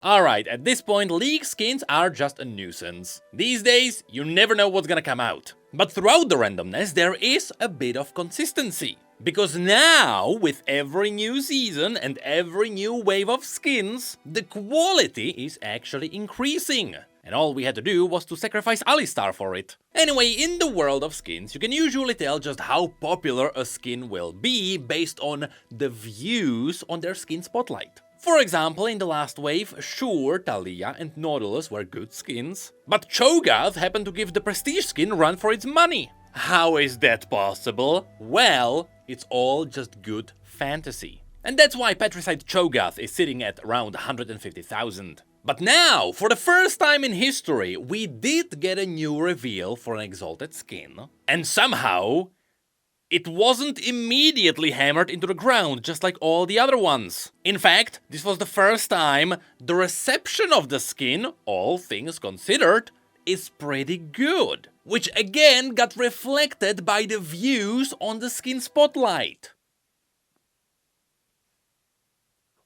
Alright, at this point, League skins are just a nuisance. These days, you never know what's gonna come out. But throughout the randomness, there is a bit of consistency. Because now, with every new season and every new wave of skins, the quality is actually increasing. And all we had to do was to sacrifice Alistar for it. Anyway, in the world of skins, you can usually tell just how popular a skin will be based on the views on their skin spotlight. For example, in the last wave, sure, Thalia and Nautilus were good skins, but Cho'Gath happened to give the prestige skin a run for its money. How is that possible? Well, it's all just good fantasy. And that's why Patricide Cho'Gath is sitting at around 150,000. But now, for the first time in history, we did get a new reveal for an Exalted skin, and somehow it wasn't immediately hammered into the ground, just like all the other ones. In fact, this was the first time the reception of the skin, all things considered, is pretty good. Which again got reflected by the views on the skin spotlight.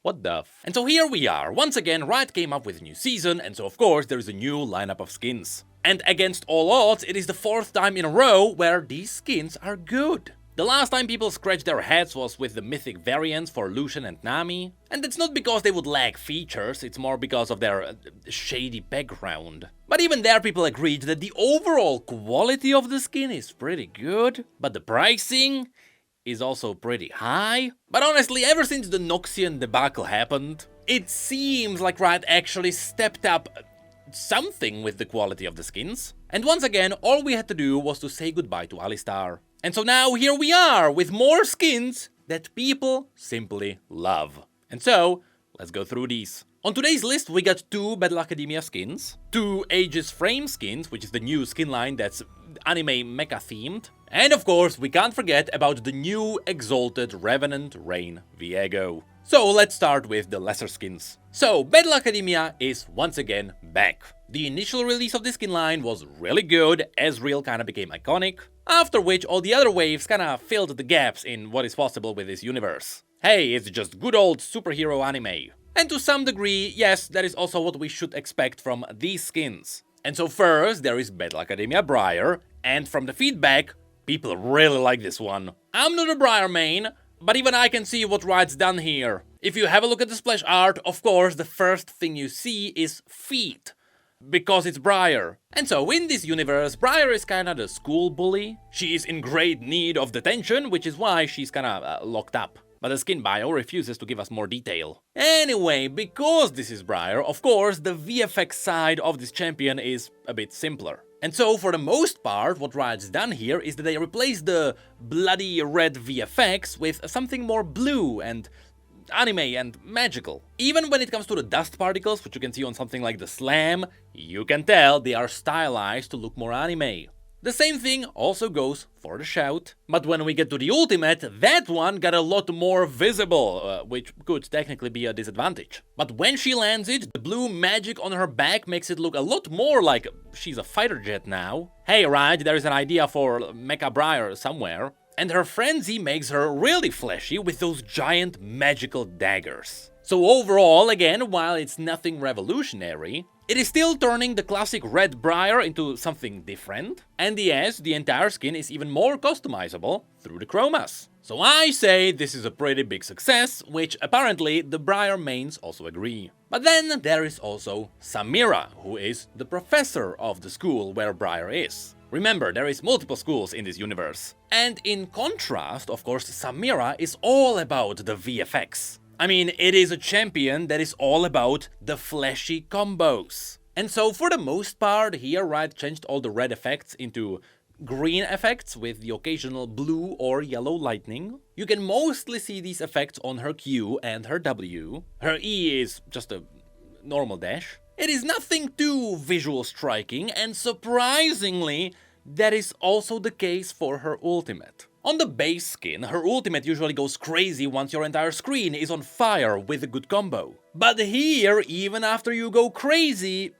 What the f? And so here we are. Once again, Riot came up with a new season, and so of course there is a new lineup of skins. And against all odds, it is the 4th time in a row where these skins are good. The last time people scratched their heads was with the mythic variants for Lucian and Nami. And that's not because they would lack features, it's more because of their shady background. But even there people agreed that the overall quality of the skin is pretty good, but the pricing is also pretty high. But honestly, ever since the Noxian debacle happened, it seems like Riot actually stepped up something with the quality of the skins. And once again, all we had to do was to say goodbye to Alistar. And so now here we are with more skins that people simply love. And so, let's go through these. On today's list we got 2 Battle Academia skins, 2 Aegis Frame skins, which is the new skin line that's anime mecha themed, and of course we can't forget about the new Exalted Revenant Reign Viego. So let's start with the lesser skins. So Battle Academia is once again back. The initial release of this skin line was really good, Ezreal kinda became iconic, after which all the other waves kinda filled the gaps in what is possible with this universe. Hey, it's just good old superhero anime. And to some degree, yes, that is also what we should expect from these skins. And so first, there is Battle Academia Briar, and from the feedback, people really like this one. I'm not a Briar main, but even I can see what Riot's done here. If you have a look at the splash art, of course, the first thing you see is feet, because it's Briar. And so in this universe, Briar is kinda the school bully. She is in great need of detention, which is why she's kinda locked up. But the skin bio refuses to give us more detail. Anyway, because this is Briar, of course, the VFX side of this champion is a bit simpler. And so, for the most part, what Riot's done here is that they replaced the bloody red VFX with something more blue and anime and magical. Even when it comes to the dust particles, which you can see on something like the Slam, you can tell they are stylized to look more anime. The same thing also goes for the Shout, but when we get to the ultimate, that one got a lot more visible, which could technically be a disadvantage. But when she lands it, the blue magic on her back makes it look a lot more like she's a fighter jet now. Hey, Riot, there is an idea for Mecha Briar somewhere. And her frenzy makes her really flashy with those giant magical daggers. So overall, again, while it's nothing revolutionary, it is still turning the classic red Briar into something different. And yes, the entire skin is even more customizable through the chromas. So I say this is a pretty big success, which apparently the Briar mains also agree. But then there is also Samira, who is the professor of the school where Briar is. Remember, there is multiple schools in this universe. And in contrast, of course, Samira is all about the VFX. I mean, it is a champion that is all about the flashy combos. And so for the most part, here Riot changed all the red effects into green effects with the occasional blue or yellow lightning. You can mostly see these effects on her Q and her W. Her E is just a normal dash. It is nothing too visual striking, and surprisingly, that is also the case for her ultimate. On the base skin, her ultimate usually goes crazy once your entire screen is on fire with a good combo. But here, even after you go crazy,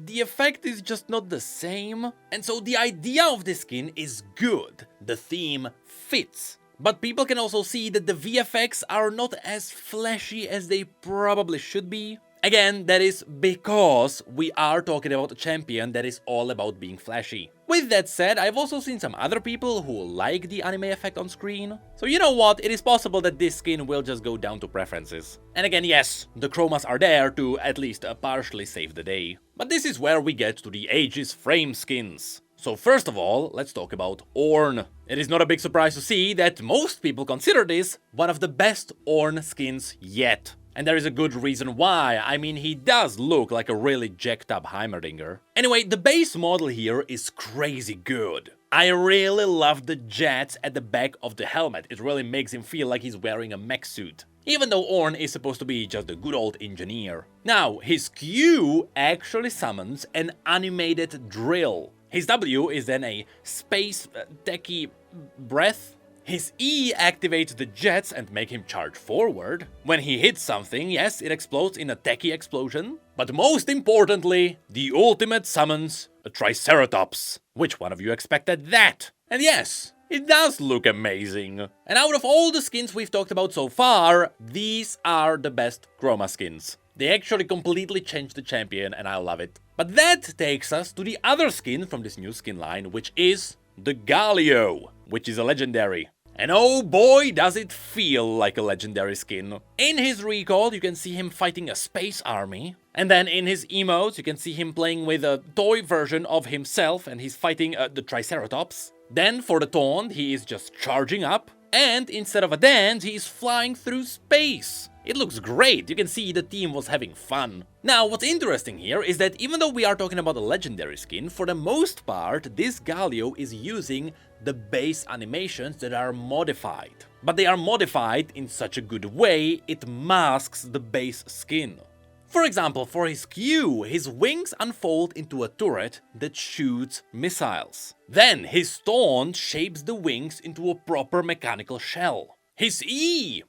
the effect is just not the same. And so the idea of this skin is good, the theme fits. But people can also see that the VFX are not as flashy as they probably should be. Again, that is because we are talking about a champion that is all about being flashy. With that said, I've also seen some other people who like the anime effect on screen. So you know what, it is possible that this skin will just go down to preferences. And again, yes, the chromas are there to at least partially save the day. But this is where we get to the Aegis Frame skins. So first of all, let's talk about Ornn. It is not a big surprise to see that most people consider this one of the best Ornn skins yet. And there is a good reason why. I mean, he does look like a really jacked up Heimerdinger. Anyway, the base model here is crazy good. I really love the jets at the back of the helmet. It really makes him feel like he's wearing a mech suit. Even though Ornn is supposed to be just a good old engineer. Now, his Q actually summons an animated drill. His W is then a space techie breath. His E activates the jets and make him charge forward. When he hits something, yes, it explodes in a techie explosion. But most importantly, the ultimate summons a Triceratops. Which one of you expected that? And yes, it does look amazing. And out of all the skins we've talked about so far, these are the best chroma skins. They actually completely changed the champion and I love it. But that takes us to the other skin from this new skin line, which is the Galio, which is a legendary. And oh boy, does it feel like a legendary skin. In his recall, you can see him fighting a space army. And then in his emotes, you can see him playing with a toy version of himself and he's fighting the Triceratops. Then for the taunt, he is just charging up. And instead of a dance, he is flying through space. It looks great, you can see the team was having fun. Now, what's interesting here is that even though we are talking about a legendary skin, for the most part, this Galio is using the base animations that are modified. But they are modified in such a good way, it masks the base skin. For example, for his Q, his wings unfold into a turret that shoots missiles. Then his taunt shapes the wings into a proper mechanical shell. His E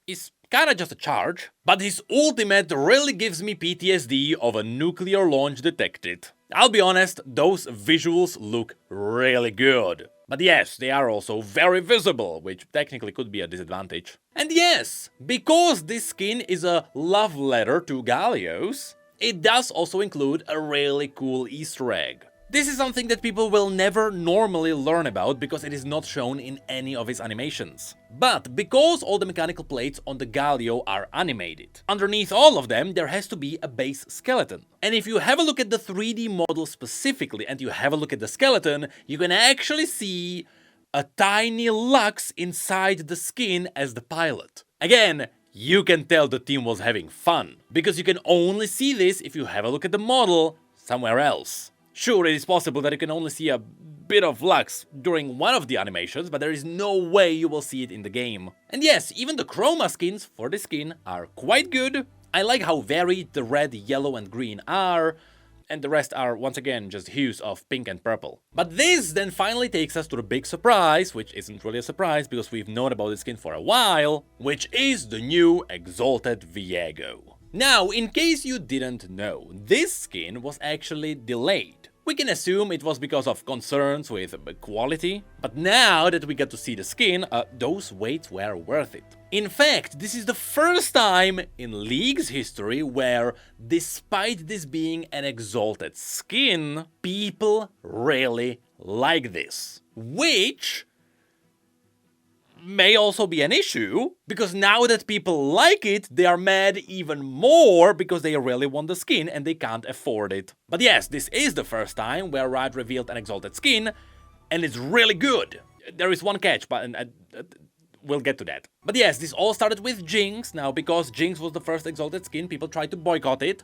is kinda just a charge, but his ultimate really gives me PTSD of a nuclear launch detected. I'll be honest, those visuals look really good. But yes, they are also very visible, which technically could be a disadvantage. And yes, because this skin is a love letter to Galios, it does also include a really cool Easter egg. This is something that people will never normally learn about because it is not shown in any of his animations. But because all the mechanical plates on the Galio are animated, underneath all of them there has to be a base skeleton. And if you have a look at the 3D model specifically and you have a look at the skeleton, you can actually see a tiny Lux inside the skin as the pilot. Again, you can tell the team was having fun, because you can only see this if you have a look at the model somewhere else. Sure, it is possible that you can only see a bit of Lux during one of the animations, but there is no way you will see it in the game. And yes, even the chroma skins for this skin are quite good. I like how varied the red, yellow and green are, and the rest are once again just hues of pink and purple. But this then finally takes us to the big surprise, which isn't really a surprise because we've known about this skin for a while, which is the new Exalted Viego. Now, in case you didn't know, this skin was actually delayed. We can assume it was because of concerns with quality, but now that we get to see the skin, those waits were worth it. In fact, this is the first time in League's history where, despite this being an exalted skin, people really like this. Which may also be an issue, because now that people like it, they are mad even more because they really want the skin and they can't afford it. But yes, this is the first time where Riot revealed an exalted skin, and it's really good. There is one catch, but we'll get to that. But yes, this all started with Jinx. Now, because Jinx was the first exalted skin, people tried to boycott it,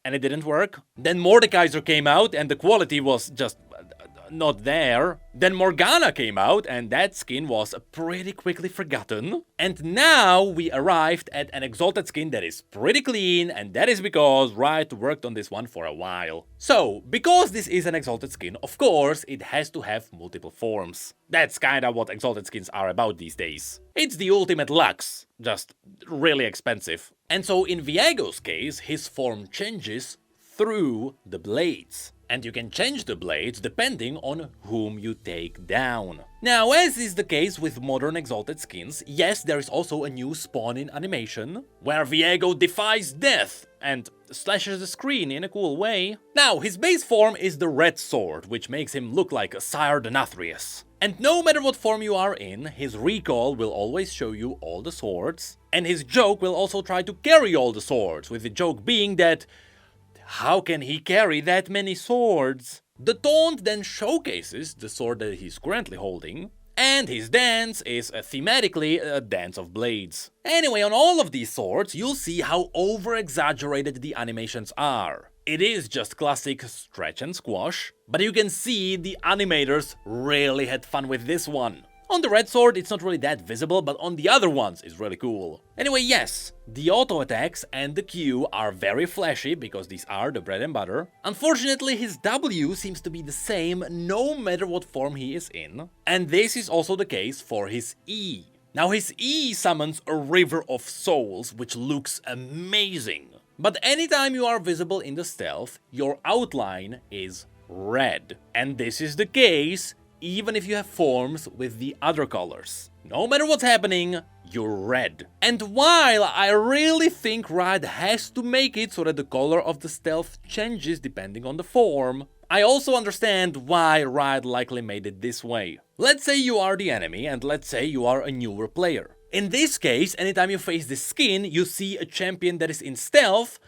and it didn't work. Then Mordekaiser came out, and the quality was just not there. Then Morgana came out, and that skin was pretty quickly forgotten. And now we arrived at an exalted skin that is pretty clean, and that is because Riot worked on this one for a while. So, because this is an exalted skin, of course, it has to have multiple forms. That's kinda what exalted skins are about these days. It's the ultimate Lux, just really expensive. And so in Viego's case, his form changes through the blades. and you can change the blades depending on whom you take down. Now, as is the case with modern Exalted skins, yes, there is also a new spawn-in animation, where Viego defies death and slashes the screen in a cool way. Now, his base form is the red sword, which makes him look like a Sire Denathrius. And no matter what form you are in, his recall will always show you all the swords, and his joke will also try to carry all the swords, with the joke being that how can he carry that many swords? The taunt then showcases the sword that he's currently holding, and his dance is thematically a dance of blades. Anyway, on all of these swords, you'll see how over-exaggerated the animations are. It is just classic stretch and squash, but you can see the animators really had fun with this one. On the red sword, it's not really that visible, but on the other ones, it's really cool. Anyway, yes, the auto attacks and the Q are very flashy, because these are the bread and butter. Unfortunately, his W seems to be the same no matter what form he is in, and this is also the case for his E. Now, his E summons a river of souls, which looks amazing. But anytime you are visible in the stealth, your outline is red. And this is the case even if you have forms with the other colors. No matter what's happening, you're red. And while I really think Riot has to make it so that the color of the stealth changes depending on the form, I also understand why Riot likely made it this way. Let's say you are the enemy, and let's say you are a newer player. In this case, anytime you face this skin, you see a champion that is in stealth,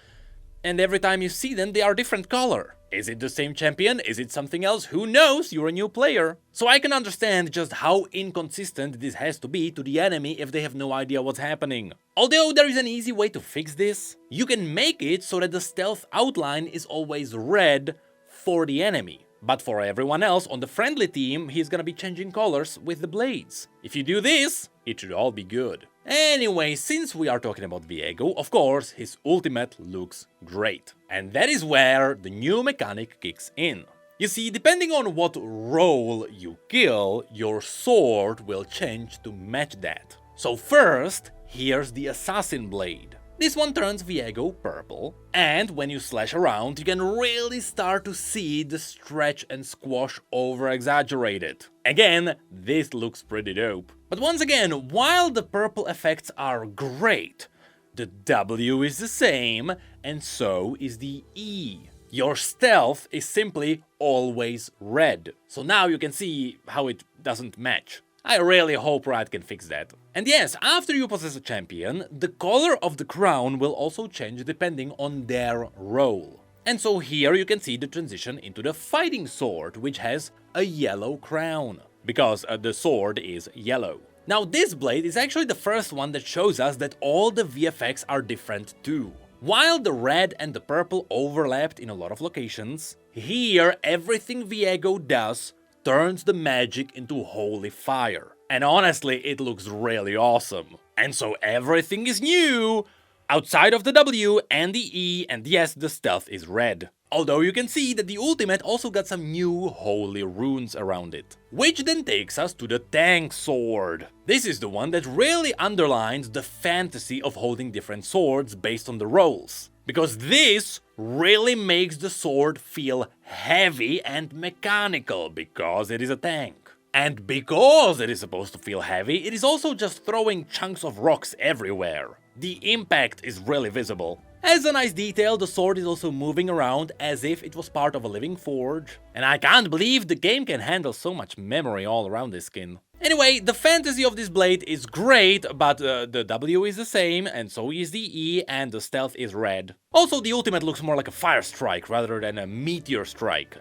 and every time you see them, they are different color. Is it the same champion? Is it something else? Who knows? You're a new player. So I can understand just how inconsistent this has to be to the enemy if they have no idea what's happening. Although there is an easy way to fix this. You can make it so that the stealth outline is always red for the enemy. But for everyone else on the friendly team, he's gonna be changing colors with the blades. If you do this, it should all be good. Anyway, since we are talking about Viego, of course, his ultimate looks great. And that is where the new mechanic kicks in. You see, depending on what role you kill, your sword will change to match that. So first, here's the Assassin Blade. This one turns Viego purple, and when you slash around, you can really start to see the stretch and squash over-exaggerated. Again, this looks pretty dope. But once again, while the purple effects are great, the W is the same, and so is the E. Your stealth is simply always red. So now you can see how it doesn't match. I really hope Riot can fix that. And yes, after you possess a champion, the color of the crown will also change depending on their role. And so here you can see the transition into the fighting sword, which has a yellow crown, because the sword is yellow. Now this blade is actually the first one that shows us that all the VFX are different too. While the red and the purple overlapped in a lot of locations, here everything Viego does turns the magic into holy fire. And honestly, it looks really awesome. And so everything is new, outside of the W and the E, and yes, the stealth is red. Although you can see that the ultimate also got some new holy runes around it. Which then takes us to the tank sword. This is the one that really underlines the fantasy of holding different swords based on the roles. Because this really makes the sword feel heavy and mechanical, because it is a tank. And because it is supposed to feel heavy, it is also just throwing chunks of rocks everywhere. The impact is really visible. As a nice detail, the sword is also moving around as if it was part of a living forge. And I can't believe the game can handle so much memory all around this skin. Anyway, the fantasy of this blade is great, but the W is the same, and so is the E, and the stealth is red. Also, the ultimate looks more like a fire strike rather than a meteor strike,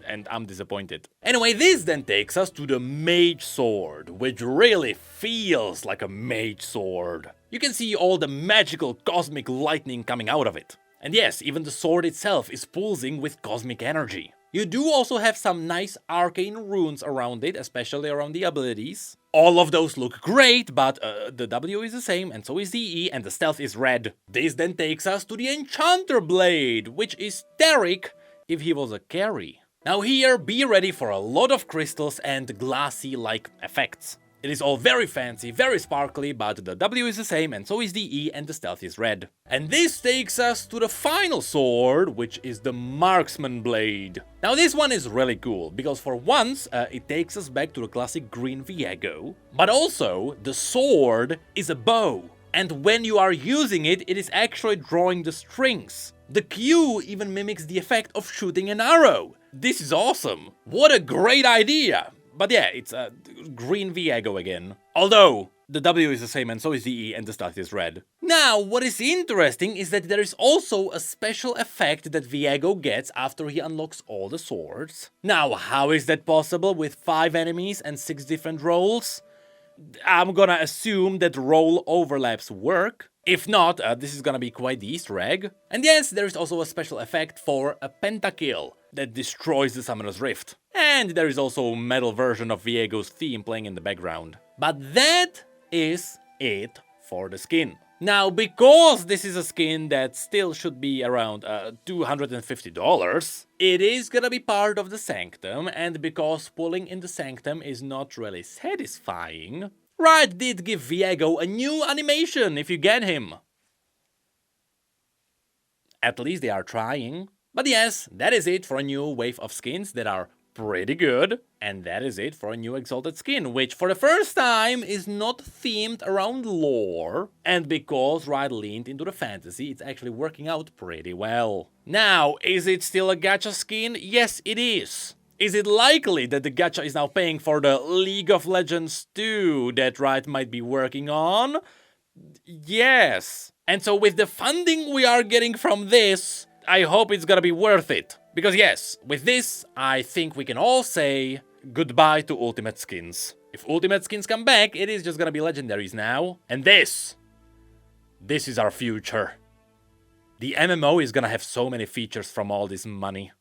and I'm disappointed. Anyway, this then takes us to the mage sword, which really feels like a mage sword. You can see all the magical cosmic lightning coming out of it. And yes, even the sword itself is pulsing with cosmic energy. You do also have some nice arcane runes around it, especially around the abilities. All of those look great, but the W is the same, and so is the E, and the stealth is red. This then takes us to the Enchanter Blade, which is Taric if he was a carry. Now here, be ready for a lot of crystals and glassy-like effects. It is all very fancy, very sparkly, but the W is the same, and so is the E, and the stealth is red. And this takes us to the final sword, which is the Marksman Blade. Now this one is really cool, because for once, it takes us back to the classic green Viego, but also, the sword is a bow. And when you are using it, it is actually drawing the strings. The Q even mimics the effect of shooting an arrow. This is awesome. What a great idea. But yeah, it's a green Viego again. Although, the W is the same and so is the E and the stealth is red. Now, what is interesting is that there is also a special effect that Viego gets after he unlocks all the swords. Now, how is that possible with 5 enemies and 6 different roles? I'm gonna assume that role overlaps work. If not, this is gonna be quite the Easter egg. And yes, there is also a special effect for a pentakill that destroys the Summoner's Rift. And there is also a metal version of Viego's theme playing in the background. But that is it for the skin. Now, because this is a skin that still should be around $250, it is gonna be part of the Sanctum, and because pulling in the Sanctum is not really satisfying, Riot did give Viego a new animation if you get him. At least they are trying. But yes, that is it for a new wave of skins that are pretty good. And that is it for a new Exalted skin, which for the first time is not themed around lore. And because Riot leaned into the fantasy, it's actually working out pretty well. Now, is it still a gacha skin? Yes, it is. Is it likely that the gacha is now paying for the League of Legends 2 that Riot might be working on? Yes. And so with the funding we are getting from this, I hope it's gonna be worth it. Because yes, with this, I think we can all say goodbye to Ultimate Skins. If Ultimate Skins come back, it is just gonna be legendaries now. And this is our future. The MMO is gonna have so many features from all this money.